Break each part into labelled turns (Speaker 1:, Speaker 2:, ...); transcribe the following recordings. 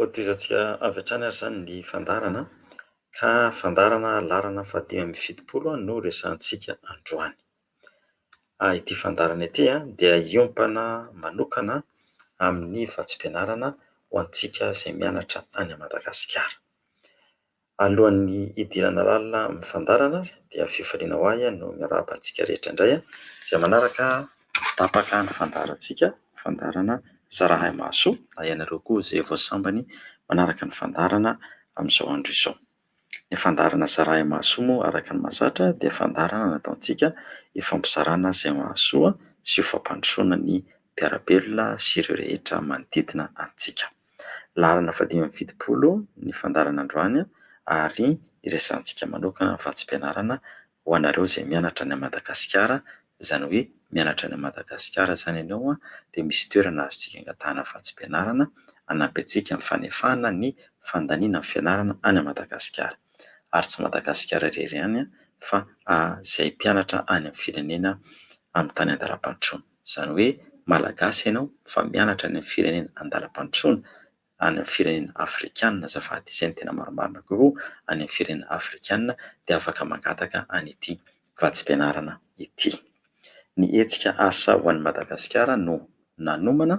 Speaker 1: Hoatozantsika avy hatrany ary izany ny fandarana, ka fandarana laharana 570 no resahantsika androany. Ity fandarana ity dia iompana manokana amin'ny vatsim-pianarana ho antsika izay mianatra any Madagasikara. Alohan'ny hidirana lalina amin'ny fandarana dia fifaliana ho ahy no miarahaba antsika rehetra indray izay manaraka tsy tapaka ny fandarantsika, fandarana Zarahay Mahasoa, na ianareo koa izay vao sambany manaraka ny fandarana amin'izao andro izao. Ny fandarana Zarahay Mahasoa moa araka ny mahazatra dia fandarana nataontsika hifampizarana izay mahasoa sy ho fampandrosoana ny mpiara-belona sy ireo rehetra manodidina antsika. Laharana 570 ny fandarana androany ary iresahantsika manokana vatsim-pianarana ho anareo izay mianatra any Madagasikara. Izany hoe mianatra any Madagasikara izany ianao dia misy toerana azontsika angatahana vatsim-pianarana hanampy antsika amin'ny fanefahana ny fandaniana ny fianarana any Madagasikara. Ary tsy Madagasikara irery ihany fa izay mpianatra any amin'ny firenena amin'ny tany andalam-pandrosoana. Izany hoe malagasy ianao fa mianatra any amin'ny firenena andalam-pandrosoana, any amin'ny firenena afrikanina azafady, izay no tena marimarina kokoa, any amin'ny firenena afrikanina dia afaka mangataka an'ity vatsim-pianarana ity. Ny hetsika asa ho an'i Madagasikara no nanomana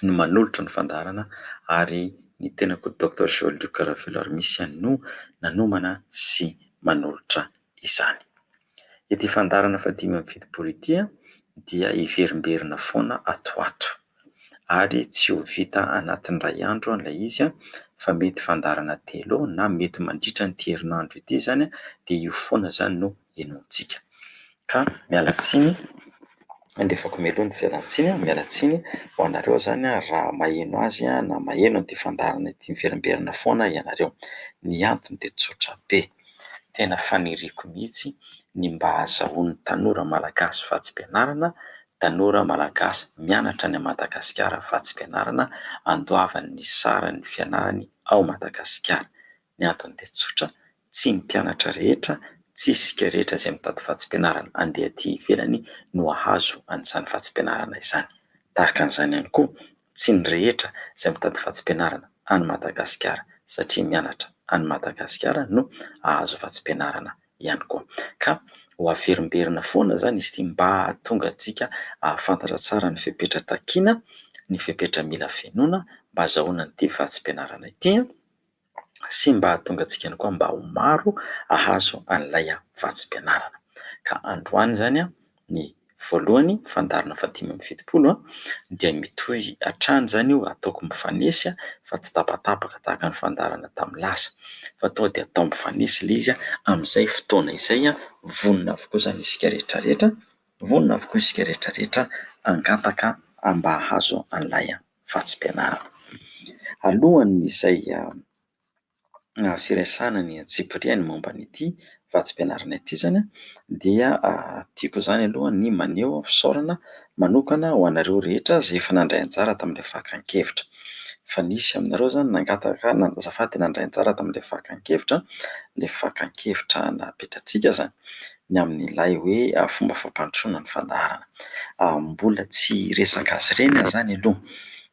Speaker 1: no manolotra ny fandarana ary ny tenako Dr Jean-Luc Raveloarmisy no nanomana sy manolotra izany. Ity fandarana 570 ity dia hiverimberina foana atoato ary tsy ho vita anatin'ny iray andro ilay izy fa mety fandarana 3 na mety mandritra ny herinandro ity izany dia io foana izany no henointsika. Ka miala tsiny, andefako mialoha ny fialan-tsiny, miala tsiny ho anareo izany raha maheno azy na maheno an'ity fandarana ity miverimberina foana ianareo. Ny antony dia tsotra be, tena faniriako mihitsy ny mba ahazahoan'ny tanora malagasy vatsim-pianarana, tanora malagasy mianatra any Madagasikara vatsim-pianarana, handoavany ny saran'ny fianarany ao Madagasikara. Ny antony dia tsotra, tsy ny mpianatra rehetra, tsy isika rehetra izay mitady vatsim-pianarana andeha aty ivelany no ahazo an'izany vatsim-pianarana izany. Tahaka an'izany ihany koa, tsy ny rehetra izay mitady vatsim-pianarana any Madagasikara satria mianatra any Madagasikara no ahazo vatsim-pianarana ihany koa. Ka ho averimberina foana izany izy ity mba hahatonga antsika ahafantatra tsara ny fepetra-takiana, ny fepetra-mila fenoina mba ahazoana an'ity vatsim-pianarana ity sy mba hahatonga antsika ihany koa mba ho maro ahazo an'ilay vatsim-pianarana. Ka androany izany ny voalohany fandarana 570 dia mitohy hatrany izany io ataoko mifanesy fa tsy tapatapaka tahaka ny fandarana tamin'ny lasa fa tonga dia atao mifanesy ilay izy amin'izay fotoana izay vonona avokoa izany isika rehetra rehetra, vonona avokoa isika rehetra rehetra hangataka mba hahazo an'ilay vatsim-pianarana. Alohan'izay firesahana ny atsipiriany momba an'ity vatsim-pianarana ity izany dia tiako izany aloha ny maneho fisaorana manokana ho anareo rehetra izay efa nandray anjara tamin'ilay fakan-kevitra. Fa nisy aminareo izany nangataka, azafady, nandray anjara tamin'ilay fakan-kevitra, ilay fakan-kevitra napetratsika izany ny amin'ilay hoe fomba fampandrosoana ny fandarana. Mbola tsy resaka azy ireny izany aloha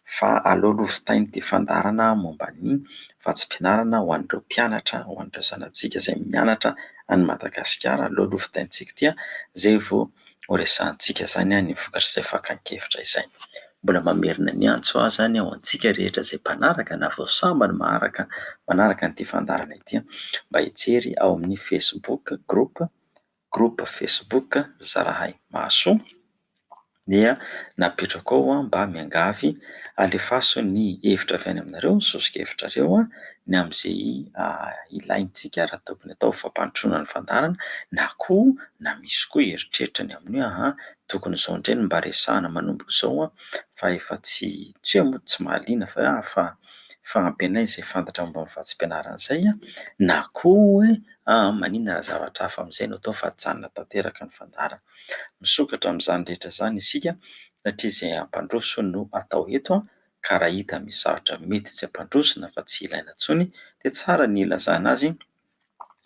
Speaker 1: fa aleo aloha votaina ity fandarana momba ny vatsim-pianarana ho an'ireo mpianatra, ho an'ireo zanattsika izay mianatra any Madagasikara. Aleo aloha votaintsika ity izay vao ho resahantsika izany ny vokatra izay fakan-kevitra izay. Mbola mamerina ny antso ahy izany ho antsika rehetra izay mpanaraka na vao sambany manaraka an'ity fandarana ity mba hijery ao amin'ny Facebook groupe Facebook Zarahay Mahasoa dia napetrako ao mba miangavy alefaso ny hevitra avy any aminareo, sosika hevitrareo ny amin'izay ilaintsika raha tokony atao fampandrosoana ny fandarana, na koa na misy koa heritreritra ny amin'ny hoe tokony izao indray no mba resahana manomboka izao fa efa tsy hoe moa tsy mahaliana fa ampy anay izay fantatra momba ny vatsim-pianarana izay, na koa hoe maninona raha zavatra hafa amin'izay no atao fa hajanona tanteraka ny fandarana. Misokatra amin'izany rehetra izany isika satria izay hampandroso no atao eto ka raha hita misy zavatra mety tsy hampandroso fa tsy ilaina intsony dia tsara ny ilazana azy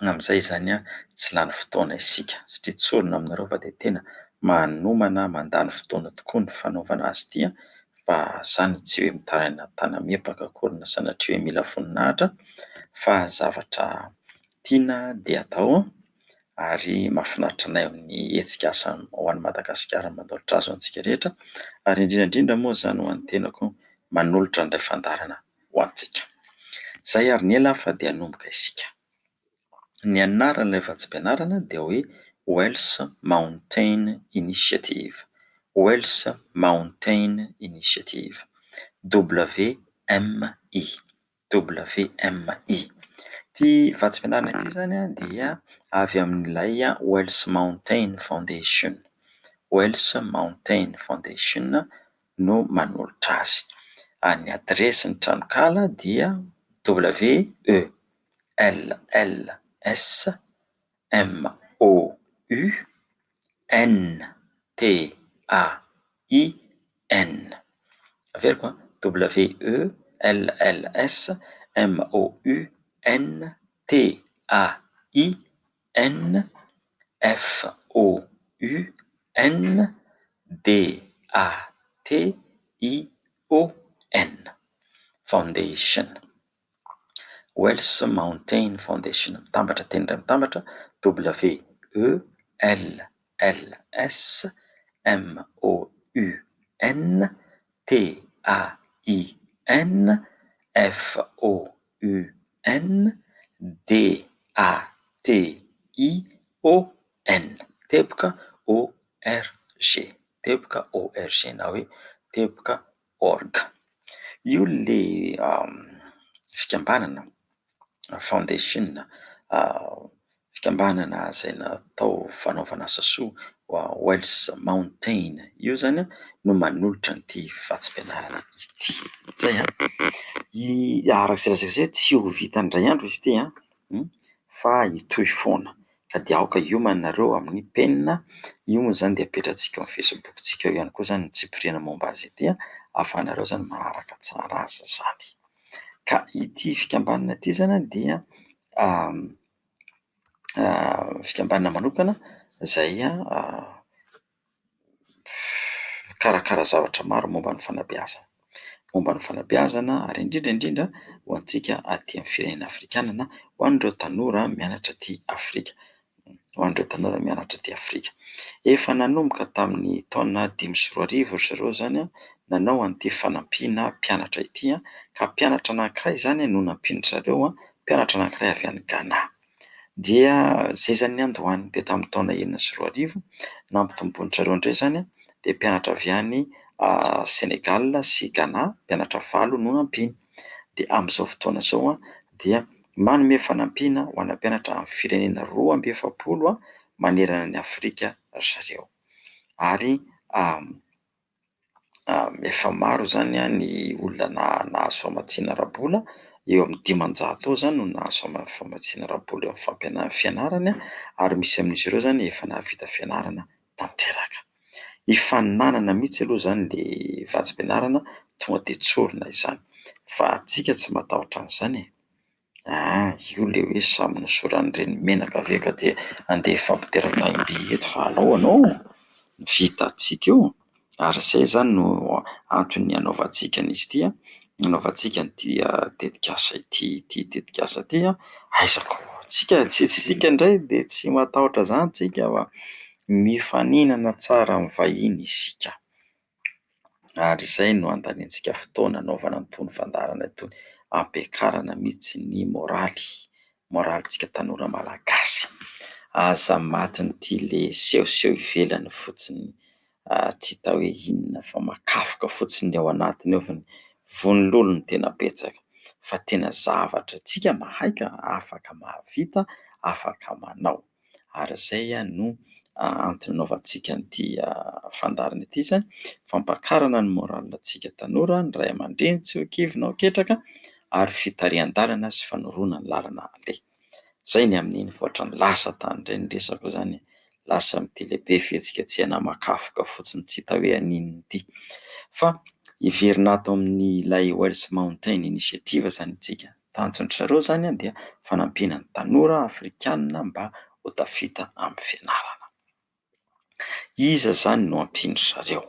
Speaker 1: amin'izay izany tsy lany fotoana isika satria tsy olona aminareo fa dia tena manomana mandany fotoana tokoa ny fanaovana azy ity Fa izany tsy hoe mitaraina tanamiepaka akory na sanatria hoe mila voninahitra fa zavatra tiana dia atao ary mahafinaritra anay amin'ny hetsika asa ho an'i Madagasikara mandahatra azy ho antsika rehetra ary indrindra indrindra moa izany ho an'ny tenako manolotra an'ilay fandarana ho antsika. Izay ary ny ela fa dia hanomboka isika. Ny anaran'ilay vatsim-pianarana dia hoe Wells Mountain Initiative. Wells Mountain Initiative. WMI. WMI. Ity vatsim-pianarana ity izany dia avy amin'ilay Wells Mountain Foundation. Wells Mountain Foundation no manolotra azy. Ny adresin'ny tranokala dia WELLSMOUNTAIN. Averiko FOUNDATION. Foundation. Wells Mountain Foundation. Mitambatra teny iray mitambatra WELLSMOUNTAIN. Teboka ORG. Teboka ORG na hoe teboka org. Io le fikambanana foundation fikambanana izay natao fanaovana asa soa Wells Mountain io izany no manolotra an'ity vatsim-pianarana ity. Zay arak'izay resaka izay tsy ho vita indray andro izy ity fa hitohy foana ka dia aoka iomanareo amin'ny penina. Io moa izany dia apetratsika amin'ny facebooktsika eo ihany koa izany ny tsipiriana momba azy ity ahafahanareo izany maharaka tsara azy izany. Ka ity fikambanana ity izany dia fikambanana manokana izay mikarakara zavatra maro momba ny fanabeazana. Momba ny fanabeazana ary indrindra indrindra ho antsika aty amin'ny firenena afrikanina ho an'ireo tanora mianatra aty Afrika. Ho an'ireo tanora mianatra aty Afrika. Efa nanomboka tamin'ny taona 2015 ry zareo izany nanao an'ity fanampiana mpianatra ity ka mpianatra anankiray izany no nampian'ny zareo mpianatra anankiray avy any Ghana. Dia izay izany ny androany dia tamin'ny taona 2015 nampitomboin-dry zareo indray izany dia mpianatra avy any Senegal sy Ghana mpianatra 9 no nampiany. Dia amin'izao fotoana izao dia manome fanampiana ho ana mpianatra amin'ny firenena 12 manerana ny Afrika zareo. Ary efa maro izany ny olona nahazo famatsiana ara-bola eo amin'ny 500 eo izany no nahazo famatsiana ara-bola eo amin'ny fianarany ary misy amin'izy ireo izany efa nahavita fianarana tanteraka. Hifaninanana mihitsy aloha izany ilay vatsim-pianarana tonga dia tsorina izany fa tsika tsy matahotra an'izany io ilay hoe samy nosoran'ireny menaka ve ka dia andeha hifampiteratagnim-by eto fa alao ianao vita antsika io ary izay izany no antony hanaovantsika an'izy ity hanaovantsika an'ity tetikasa ity tetikasa ity aizako tsika indray dia tsy matahotra izany tsika fa mifaninana tsara amin'ny vahiny isika ary izay no andaniantsika fotoana hanaovana an'itony fandarana itony ampiakarana mihitsy ny moralintsika tanora malagasy. Aza matin'ity le sehoseho ivelany fotsiny tsy hita hoe inona fa makafoka fotsiny ao anatiny ao fa ny vonon'olona no tena betsaka fa tena zavatra tsika mahay ka afaka mahavita afaka manao ary izay no antony hanaovantsika an'ity fandarana ity izany fampakarana ny moralintsika tanora ny ray aman-dreny tsy ho kivy na ho ketraka ary fitarihan-dalana sy fanoroana ny lalana aleha. Izay ny amin'iny voatra ny lasa tany indray ny resako izany lasa amin'ity lehibe fihetsika tsy hanamakafoka fotsiny tsy hita hoe aninona ity fa hiverina ato amin'ny ilay Wells Mountain Initiative izany isika. Tanjon'ny zareo izany dia fanampiana ny tanora afrikanina mba ho tafita amin'ny fianarana. Iza izany no hampian'ny zareo?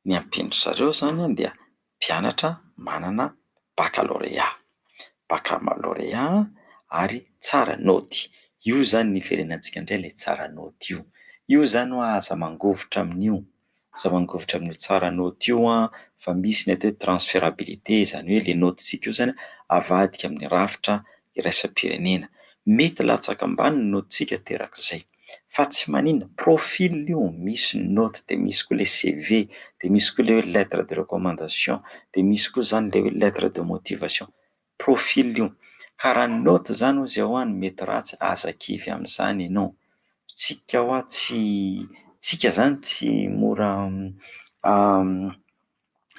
Speaker 1: Ny hampian'ny zareo izany dia mpianatra manana baccalauréat. Baccalauréat ary tsara naoty. Io zany ny iverenantsika indray ilay tsara naoty io. Io zany ho aza mangovitra amin'io. Aza mangovitra amin'io tsara naoty io fa misy ny atao hoe transférabilité, izany hoe ilay naotintsika io zany avadika amin'ny rafitra iraisam-pirenena. Mety latsaka ambany ny naotintsika terak'izay fa tsy maninona, profil io. Misy naoty dia misy koa ilay CV, dia misy koa ilay hoe lettre de recommandation, dia misy koa izany ilay hoe lettre de motivation. Profil io. Ka raha ny naoty izany hozy ao no mety ratsy, aza kivy amin'izany ianao. Tsika tsika izany tsy mora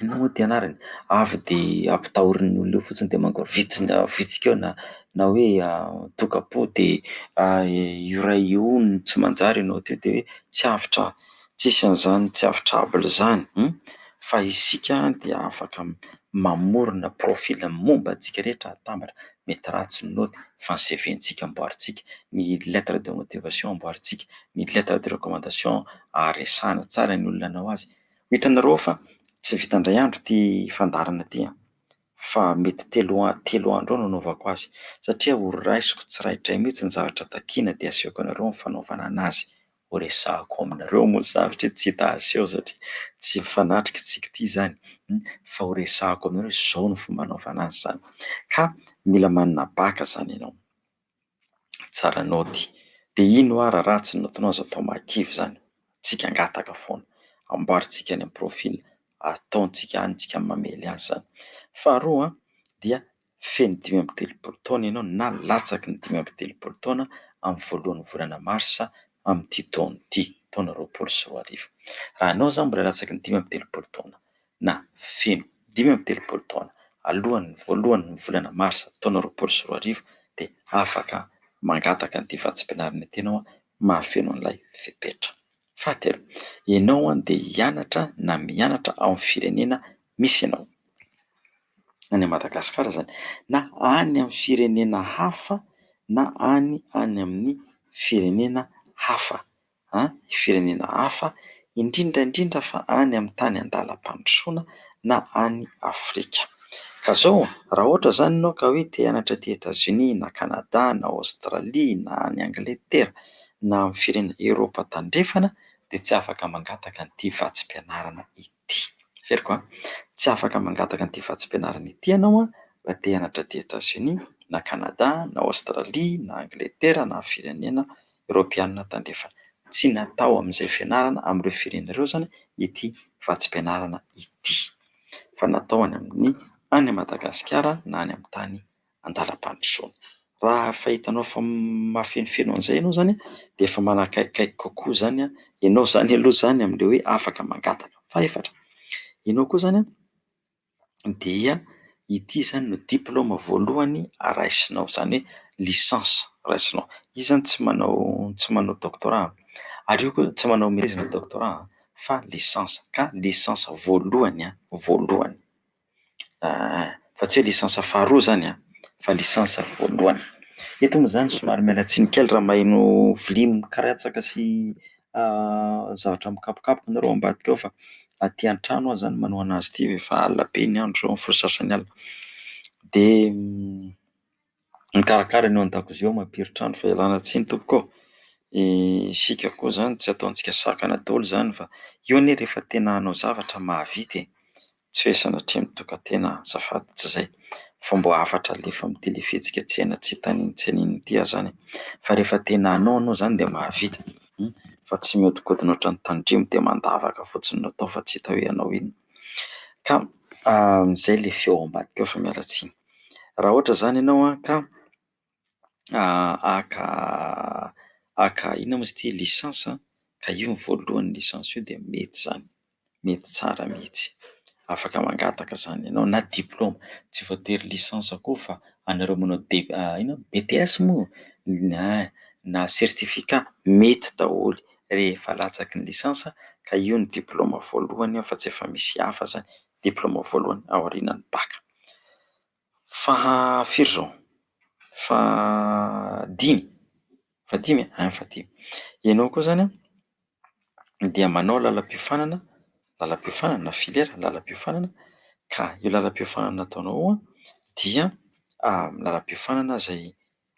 Speaker 1: inona moa ty anarany? Avy dia ampitahorin'ny olona eo fotsiny dia mangory vitsika eo na hoe toka-po dia io iray io no tsy manjary ianao teo dia hoe tsy avitra, tsisy an'izany tsy avitrabl izany. Fa isika dia afaka mamorona profil momba antsika rehetra atambatra. Mety ratsy ny naoty fa ny CV-ntsika amboarintsika, ny lettre de motivation amboarintsika, ny lettre de recommandation resahana tsara ny olona hanao azy. Hitanareo fa tsy vita indray andro ity fandarana ity, fa mety telo andro eo no nanaovako azy satria ho raisiko tsiraidray mihitsy ny zavatra takiana dia asehoko anareo ny fanaovana anazy. Ho resahako aminareo moa zavatra tsy hita aseho satria tsy mifanatrika isika ity izany, fa ho resahako aminareo izao ny fomba hanaovana azy izany. Ka mila manana bacc izany ianao, tsara naoty. Dia ino ary ratsy ny naotinao azo atao mahakivy izany? Tsika angataka foana, amboarintsika any amin'ny profil, ataontsika any tsika mamely azy izany. Faharoa dia feno 5 taona ianao na latsaky ny 5 taona amin'ny voalohan'ny volana marsa amin'ity taona ity, taona 2024. Raha ianao izany mbola latsaky ny 5 taona na feno 5 taona alohan'ny voalohan'ny volana marsa taona 2024 dia afaka mangataka an'ity vatsim-pianarana ity ianao mahafeno an'ilay fepetra. Fahatelo, ianao dia hianatra na mianatra ao amin'ny firenena misy ianao, any Madagasikara izany, na any amin'ny firenena hafa na any amin'ny firenena hafa. Firenena hafa indrindra indrindra fa any amin'ny tany andalam-pandrosoana na any Afrika. Ka izao raha ohatra izany ianao ka hoe te hianatra aty États-Unis na Canada na Aostralia na any Angletera na amin'ny firenena Eropa tandrefana dia tsy afaka mangataka an'ity vatsim-pianarana ity. Feriko tsy afaka mangataka an'ity vatsim-pianarana ity ianao raha te hianatra aty États-Unis na Canada na Aostralia na Angletera na firenena Eoropeanina tandrefana. Tsy natao amin'izay fianarana amin'ireo firenena ireo izany ity vatsim-pianarana ity, fa natao any Madagasikara na any amin'ny tany andalam-pandrosoana. Raha fahitanao fa mahafenofeno an'izay ianao izany dia efa manakaikikaiky kokoa izany ianao izany aloha izany amin'ilay hoe afaka mangataka. Fahaefatra, ianao koa izany dia ity izany no diplaoma voalohany raisinao, izany hoe lisansa raisinao. Izy izany tsy manao doctorat ary io koa tsy manao maîtrise na doctorat fa lisansa, ka lisansa voalohany voalohany. Fa tsy hoe lisansa faharoa izany fa lisansa voalohany. Eto moa izany somary miala tsiny kely raha maheno vilia mikarehatsaka sy zavatra mikapokapoka nareo ambadika ao fa aty an-trano aho izany manao anazy ity efa alina be ny andro izao, folo sasany alina. Dia mikarakara ny ao an-dakozia ao mampiro-trano fa ialana tsiny tompoko ao. Isika koa izany tsy ataontsika sakana daholo izany fa io anie rehefa tena hanao zavatra mahavita tsy hoe sanatria mitokantena azafady tsy izay fa mbo hafatra alefa amin'ity ilay fihetsika tsena tsy taniny tsy aniny ity aho izany, fa rehefa tena hanao ianao izany dia mahavita, fa tsy mihodinkodina ohatran'ny tandremo dia mandavaka fotsiny no atao fa tsy hita hoe hanao inona. Ka izay ilay feo ao ambadika ao fa miala tsiny. Raha ohatra izany ianao ka haka inona moa izy ity lisansa, ka io ny voalohan'ny lisansa io dia mety izany, mety tsara mihitsy. Afaka mangataka izany ianao na diplaoma, tsy voatery lisansa koa fa anareo manao BTS moa na certificat mety daholo rehefa latsaky ny lisansa, ka io ny diplaoma voalohany fa tsy efa misy hafa izany, diplaoma voalohany aorianan'ny bacc. Fahafiry izao? Fahadimy. Ianao koa izany dia manao lalam-piofanana na filiera lalam-piofanana Ka io lalam-piofanana nataonao dia lalam-piofanana izay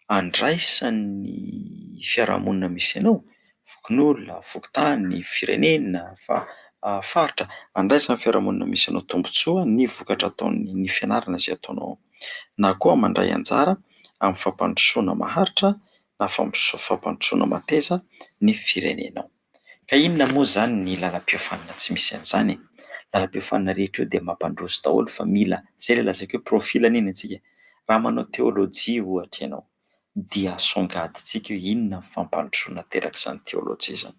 Speaker 1: andraisan'ny fiarahamonina misy anao, fokon'olona, fokontany, firenena, faritra, andraisan'ny fiarahamonina misy anao tombotsoa ny vokatra ataon'ny fianarana izay ataonao ao. Na koa mandray anjara amin'ny fampandrosoana maharitra na fampandrosoana mateza ny firenenao. Ka inona moa izany ny lalam-piofanana tsy misy an'izany e? Lalam-piofanana rehetra io dia mampandroso daholo fa mila izay ilay lazaiko hoe profilana iny antsika. Raha manao teôlôjia ohatra ianao dia songadintsika io inona ny fampandrosoana terak'izany teôlôjia izany.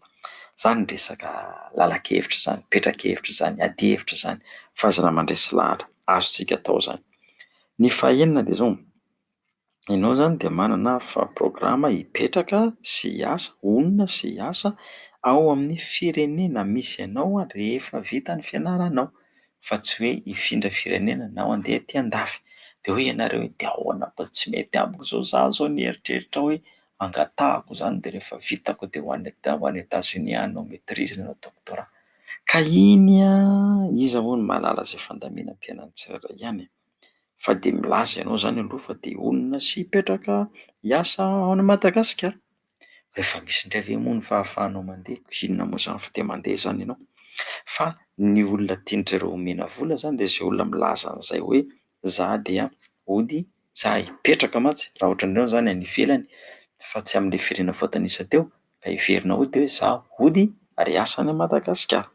Speaker 1: Izany ny resaka lalan-kevitra izany, petra-kevitra izany, ady-hevitra izany, fahaizana mandresy lahatra azontsika atao izany. Ny fahaenina dia izao, ianao izany dia manana programa hipetraka sy hiasa, onona sy hiasa ao amin'ny firenena misy anao rehefa vita ny fianaranao, fa tsy hoe hifindra firenena na handeha aty an-dafy. Dia hoe ianareo dia ahoana koa tsy mety amiko izao, izaho izao nieritreritra hoe angatahako izany dia rehefa vitako dia ho any États-Unis any hanao maîtrise na hanao doctorat. Ka iny iza moa no mahalala izay fandaminam-piainan'ny tsirairay ihany e? Fa dia milaza ianao izany aloha fa dia onona sy hipetraka hiasa ao any Madagasikara. Rehefa misy indray ve moa ny fahafahanao mandeha? Inona moa izany fa dia mandeha izany ianao? Fa ny olona tian'izareo omena vola izany dia izay olona milaza an'izay hoe izaho dia hody izaho hipetraka mantsy, raha ohatran'iireo izany any ivelany fa tsy amin'ilay firenena voatanisa teo ka heverina hody hoe izaho hody ary hiasa any Madagasikara.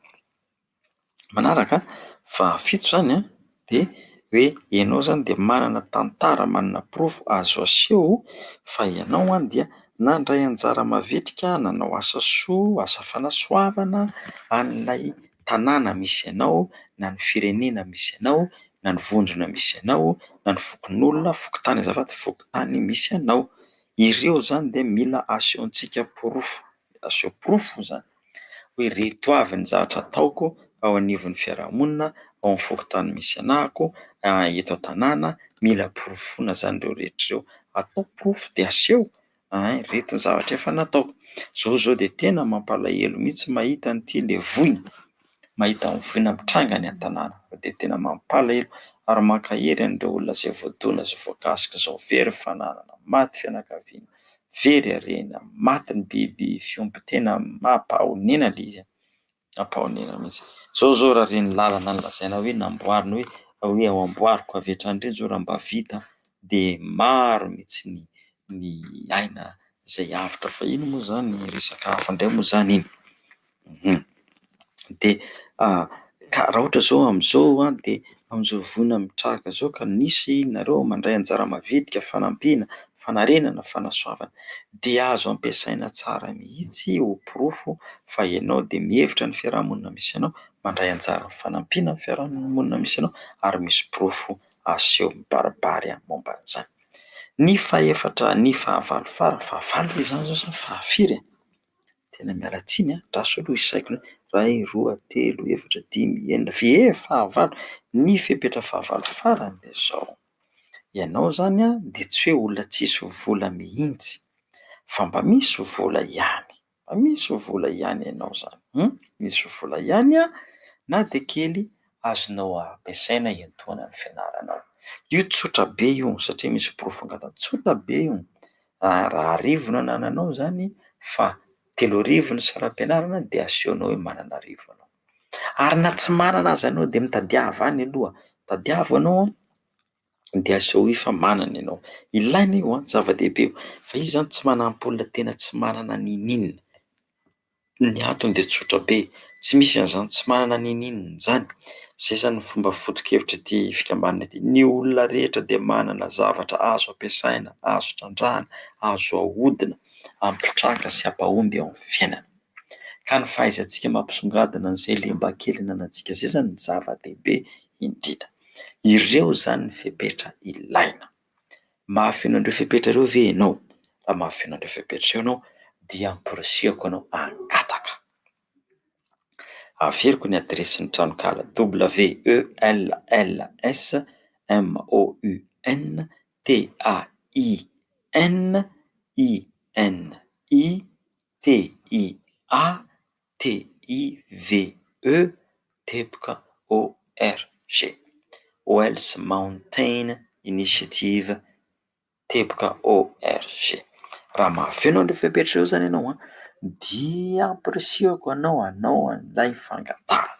Speaker 1: Manaraka fahafito izany dia hoe ianao izany dia manana tantara, manana porofo azo aseho fa ianao dia nandray anjara mavitrika, nanao asa soa, asa fanasoavana an'ilay tanàna misy anao, na ny firenena misy anao, na ny vondrona misy anao, na ny fokon'olona, fokontany azafady, fokontany misy anao. Ireo izany dia mila asehontsika porofo, aseho porofo izany hoe ireto avy ny zavatra ataoko ao anivon'ny fiarahamonina, ao amin'ny fokontany misy anahako, eto an-tanàna, mila porofoana izany ireo rehetra ireo. Atao porofo dia aseho ireto ny zavatra efa nataoko. Izao dia tena mampalahelo mihitsy mahita an'ity levoiny, mahita mivoina mitranga any an-tanàna, dia tena mampalahelo ary mankahery an'ireo olona izay voadona izay voakasika izao. Very fananana, maty fianakaviana, very harena, maty ny biby fiompy, tena mampahonena ilay izy, mampahonena mihitsy. Izao raha ireny lalana nolazaina hoe namboarina hoe ao amboariko avy hatrany ireny izao raha mba vita dia maro mihitsy ny aina izay avitra. Fa iny moa izany resaka hafa indray moa izany iny. Dia ka raha ohatra izao amin'izao dia amin'izao voina mitranga izao ka nisy nareo mandray anjara mavitrika, fanampiana, fanarenana, fanasoavana, dia azo ampiasaina tsara mihitsy ho porofo fa ianao dia mihevitra ny fiarahamonina misy anao, mandray anjara ny fanampiana ny fiarahamonina misy anao ary misy porofo aseho mibaribary momba an'izany. Ny fahaefatra, ny fahavalo fahavalo ve izany izao sa fahafiry? Tena miala tsiny raso aloha isaiko iray, roa, telo, efatra, dimy, enina, fahavalo. Ny fepetra fahavalo farany dia izao: ianao izany dia tsy hoe olona tsisy vola mihitsy, fa mba misy vola ihany, mba misy vola ihany ianao izany. Misy vola ihany na dia kely azonao ampiasaina hiantoana ny fianaranao. Io tsotra be io satria misy porofo angatahana, tsotra be io. Raha arivo no anananao izany fa 3,000 ny saram-pianarana dia asehonao hoe manana 1,000 ianao. Ary na tsy manana aza ianao dia mitadiava any aloha, tadiavo ianao dia aseho hoe efa manana ianao. Ilaina io zava-dehibe io. Fa izy izany tsy manampy olona tena tsy manana n'inonina. Ny antony dia tsotra be, tsy misy an'izany tsy manana n'inonina izany. Izay izany ny fomba foto-kevitra ity fikambanana ity. Ny olona rehetra dia manana zavatra azo ampiasaina, azo trandrahana, azo ahodina, hampitraka sy hampahomby ao amin'ny fiainana. Ka ny fahaizantsika mampisongadina an'izay lembakely ananantsika izay izany ny zava-dehibe indrindra. Ireo izany ny fepetra ilaina. Mahafeno an'ireo fepetra ireo ve ianao? Raha mahafeno an'ireo fepetra ireo ianao dia amporisihako anao hangataka. Averiko ny adresin'ny tranokala: WELLSMOUNTAINITIVE.org. Wells Mountain Initiative teboka ORG. Raha mafy anao ny fepetra eo zany ianao dia ampirisioko anao an'ilay fangatahana.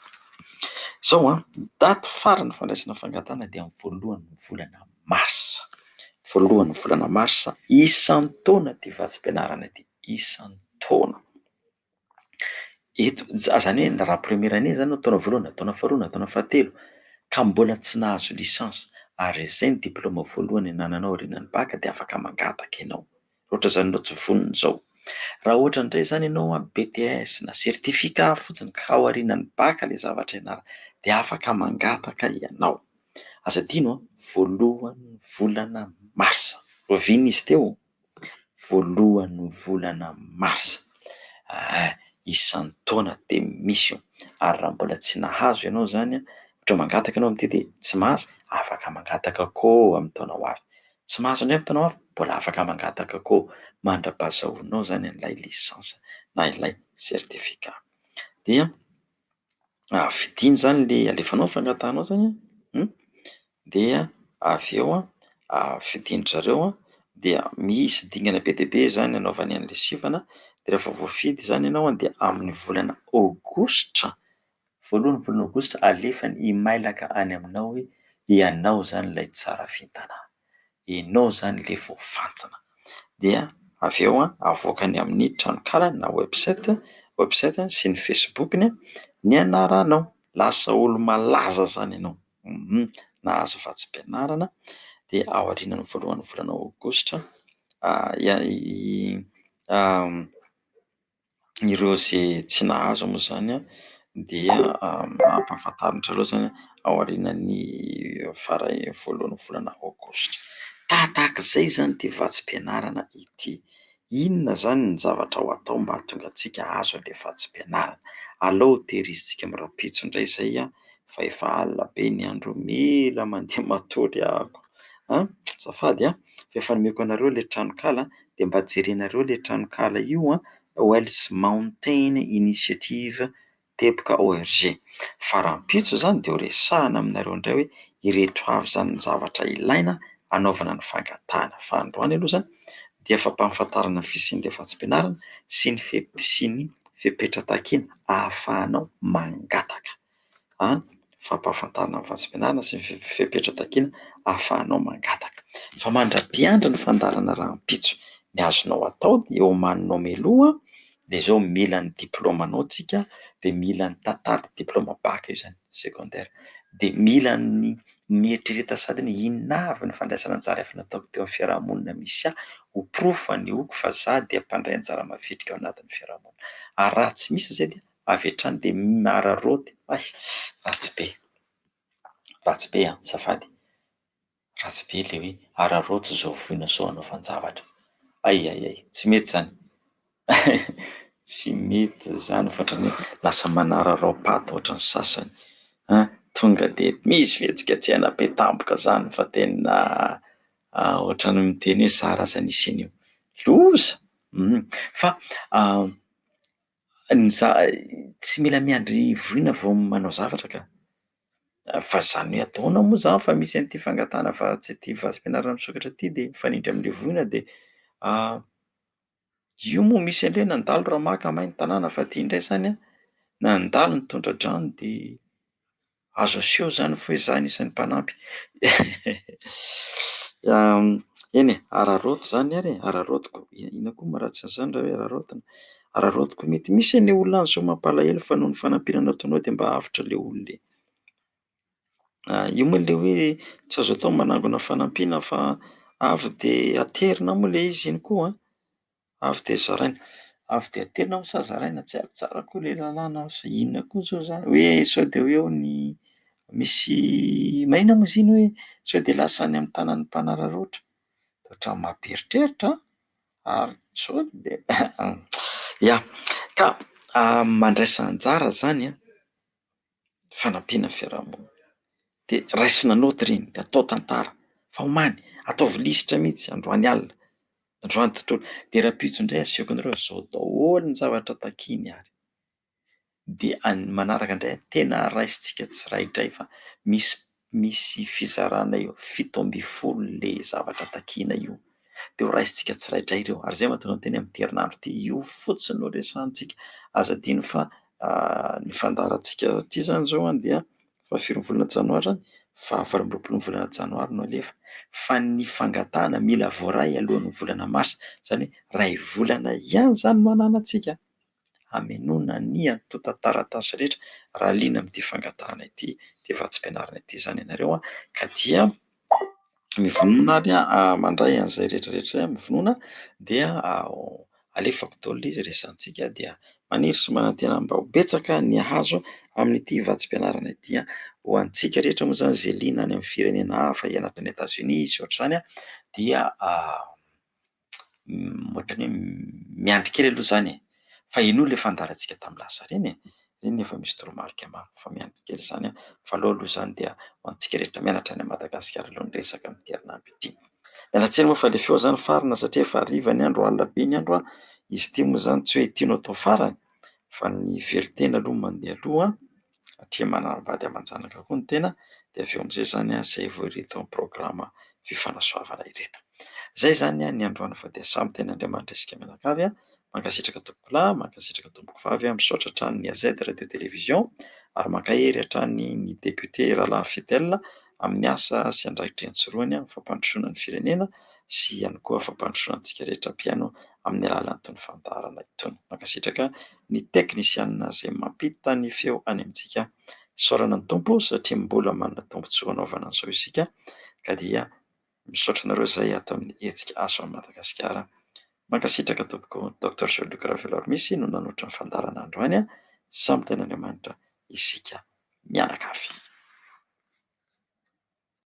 Speaker 1: Zao daty farany fandraisana fangatahana dia amin'ny voalohan'ny volana marsa. Voalohan'ny volana marsa isan-taona ty vatsim-pianarana ty, isan-taona. Eto zany hoe raha première année zany taona voalohany, taona faharoa, taona fahatelo ka mbola tsy nahazo lisansa ary zay ny diplôma voalohany anananao aorianan'ny baka dia afaka mangataka ianao. Ohatra zany ianao tsy vonona zao. Raha ohatra indray zany ianao BTS na sertifika fotsiny ka ao aorianan'ny baka le zavatra ianarana dia afaka mangataka ianao. Aza adino voalohan'ny volana marsa. Roviana izy teo. Voalohan'ny volana marsa. Isan-taona dia misy io. Ary raha mbola tsy nahazo ianao zany ohatra mangataka ianao amin'ity dia tsy mahazo, afaka mangataka koa amin'ny taona ho avy. Tsy mahazo indray amin'ny taona ho avy, mbola afaka mangataka koa. Mandra-pahazahoanao zany an'ilay lisansa na ilay sertifika. Dia vidiana zany le alefanao ny fangatahanao zany dia avy eo vidin-dry zareo dia misy dingana be dia be zany anaovany an'ilay sifana. Dia rehefa voafidy zany ianao dia amin'ny volana aogositra, voalohan'ny volana aogositra alefany himailaka any aminao hoe ianao zany ilay tsara vintana, ianao zany ilay voafantina. Dia avy eo avoakany amin'ny tranokala na website sy ny Facebook-ny ny anaranao. Lasa olo-malaza zany ianao. Nahazo vatsim-pianarana dia ao aorianan'ny voalohan'ny volana aogositra ireo izay tsy nahazo moa zany dia ampahafantarin-drareo zany ao aorianan'ny voalohan'ny volana aogositra. Tahak'izay zany ty vatsim-pianarana ity. Inona zany ny zavatra ho atao mba hahatonga antsika hahazo an'ilay vatsim-pianarana? Aleo tehirizitsika mirapitso indray izay fa efa alina be ny andro, mila mandeha matory ahako. Azafady fa efa nomeko anareo ilay tranokala dia mba jerenareo ilay tranokala io Wells Mountain Initiative teboka ORG. Faram-pitso zany dia ho resahana aminareo indray hoe ireto avy zany ny zavatra ilaina hanaovana ny fangatahana. Fa androany aloha zany dia fampahafantarana ny fisian'ilay vatsim-pianarana sy ny fepetra-takiana ahafahanao mangataka. Fampahafantarana ny vatsim-pianarana sy ny fepetra-takiana ahafahanao mangataka. Fa mandra-piandra ny fandarana rahampitso. Ny azonao atao dia omaninao mialoha dia zao mila ny diplômanao tsika, dia mila ny tantara diplôma baka io zany secondaire, dia mila ny mieritreretina sady ny inona avy ny fandraisana anjara efa nataoko teo amin'ny fiarahamonina misy ho porofo anehoako fa za dia mpandray anjara mavitrika ao anatin'ny fiarahamonina. Ary raha tsy misy izay dia avy hatrany dia araraoty. Ratsy be azafady. Ratsy be ilay hoe araraoty zao voina sao hanao fanjavatra. Tsy mety zany. Tsy mety zany ohatrany hoe lasa manararaopaty ohatran'ny sasany. Tonga dia misy fihetsika tsy haina be tampoka zany fa tena ohatran'ny miteny hoe zara aza nisy an'io. Loza! Fa tsy mila miandry voina vao manao zavatra ka. Fa zany hoe ataonao moa zany fa misy an'ity fangatahana fa tsy ity vatsim-pianarana misokatra ity dia mifanindry amin'ilay voina dia io moa misy an'ilay nandalo ramaka hamain'ny tanàna fa ity indray zany nandalo nitondra drano dia azo aseho zany fa hoe izaho anisan'ny mpanampy. Eny araraoty zany ary araraotiko. Inona koa maharatsy an'izany raha hoe araraotina? Araraotiko mety misy anie olona any zao mampalahelo fa noho ny fanampiana nataonao dia mba avotra ilay olona. Io moa ilay hoe tsy azo atao manangona fanampiana fa avy dia aterina moa ilay izy iny koa. Avy dia zaraina. Avy dia aterina moa sa zaraina tsy haiko tsara koa ilay lalàna sa inona koa zao zany hoe sao dia ho eo ny misy maninona moa izy iny hoe sao dia lasa any amin'ny tanan'ny mpanararaotra. Ohatran'ny mampieritreritra ary sao dia ka mandraisa anjara zany fanampiana fiarahamonina. Dia raisina naotriny dia atao tantara fa omany ataovy lisitra mihitsy androany alina, androany tontolo. Dia rapitso indray asehoko anareo zao daholo ny zavatra takiany ary. Dia manaraka indray tena raisitsika tsirairay fa misy misy fizarana eo 17 le zavatra takiana io. Dia ho raisintsika tsiraidray ireo, ary zay mahatonga ny teny amin'ny herinandro ity, io fotsiny no resahantsika. Aza adino fa ny fandaharantsika ity izany izao dia fa firy ny volana janoary izany? Faha 20 ny volana janoary no alefa, fa ny fangatahana mila voaray alohan'ny volana marsa, izany hoe ray volana ihany izany no ananantsika hamenoana ny antotan-taratasy rehetra raha liana amin'ity fangatahana ity, ity vatsim-pianarana ity izany ianareo ka dia mivonona ary mandray an'izay rehetra rehetra izay mivonona dia alefako daholo ilay izy resantsika, dia maniry sy manantena mba ho betsaka ny hazo amin'ity vatsim-pianarana ity. Ho antsika rehetra moa izany izay liana any amin'ny firenena hafa, hianatra any Etazonia sy ohatr'izany dia ohatran'ny hoe miandry kely aloha izany fa ino ilay fandaharantsika tamin'ny lasa reny reny efa misy toromarika maro, fa miandry kely izany fa aleo aloha izany dia ho antsika rehetra mianatra any Madagasikara aloha ny resaka amin'ity herinandro ity. Miala tsiny moa fa ilay feo izany farina satria efa hariva ny andro, alina be ny andro izy ity moa izany tsy hoe tianao atao farany fa ny velon-tena aloha mandeha aloha satria manambady aman-janaka koa ny tena, dia avy eo amin'izay izany izay vao ireto amin'ny programa fifanasoavana ireto. Izay izany ny androany fa dia samy tenin'Andriamanitra isika mianakavy. Mankasitraka tompoko lahy, mankasitraka tompoko vavy, misaotra hatrany AZ radio télévision, ary mankahery hatrany ny député rahalahy Fidèle amin'ny asa sy andraikitra ny tsoroany amin'ny fampandrosoana ny firenena sy ihany koa fampandrosoana antsika rehetra mpihaino amin'ny alalan'itony fandaharana itony. Mankasitraka ny teknisianina izay mampita ny feo any amintsika. Saorana ny tompo satria mbola manana tombotsoa hanaovana an'izao isika, ka dia misaotra anareo izay ato amin'ny hetsika aso amin'ny Madagasikara. Mankasitraka tompoko Dr Jean-Luc Ravelarmisy no nanoatra ny fandaharana androany. Samy tenin'Andriamanitra isika mianakavy.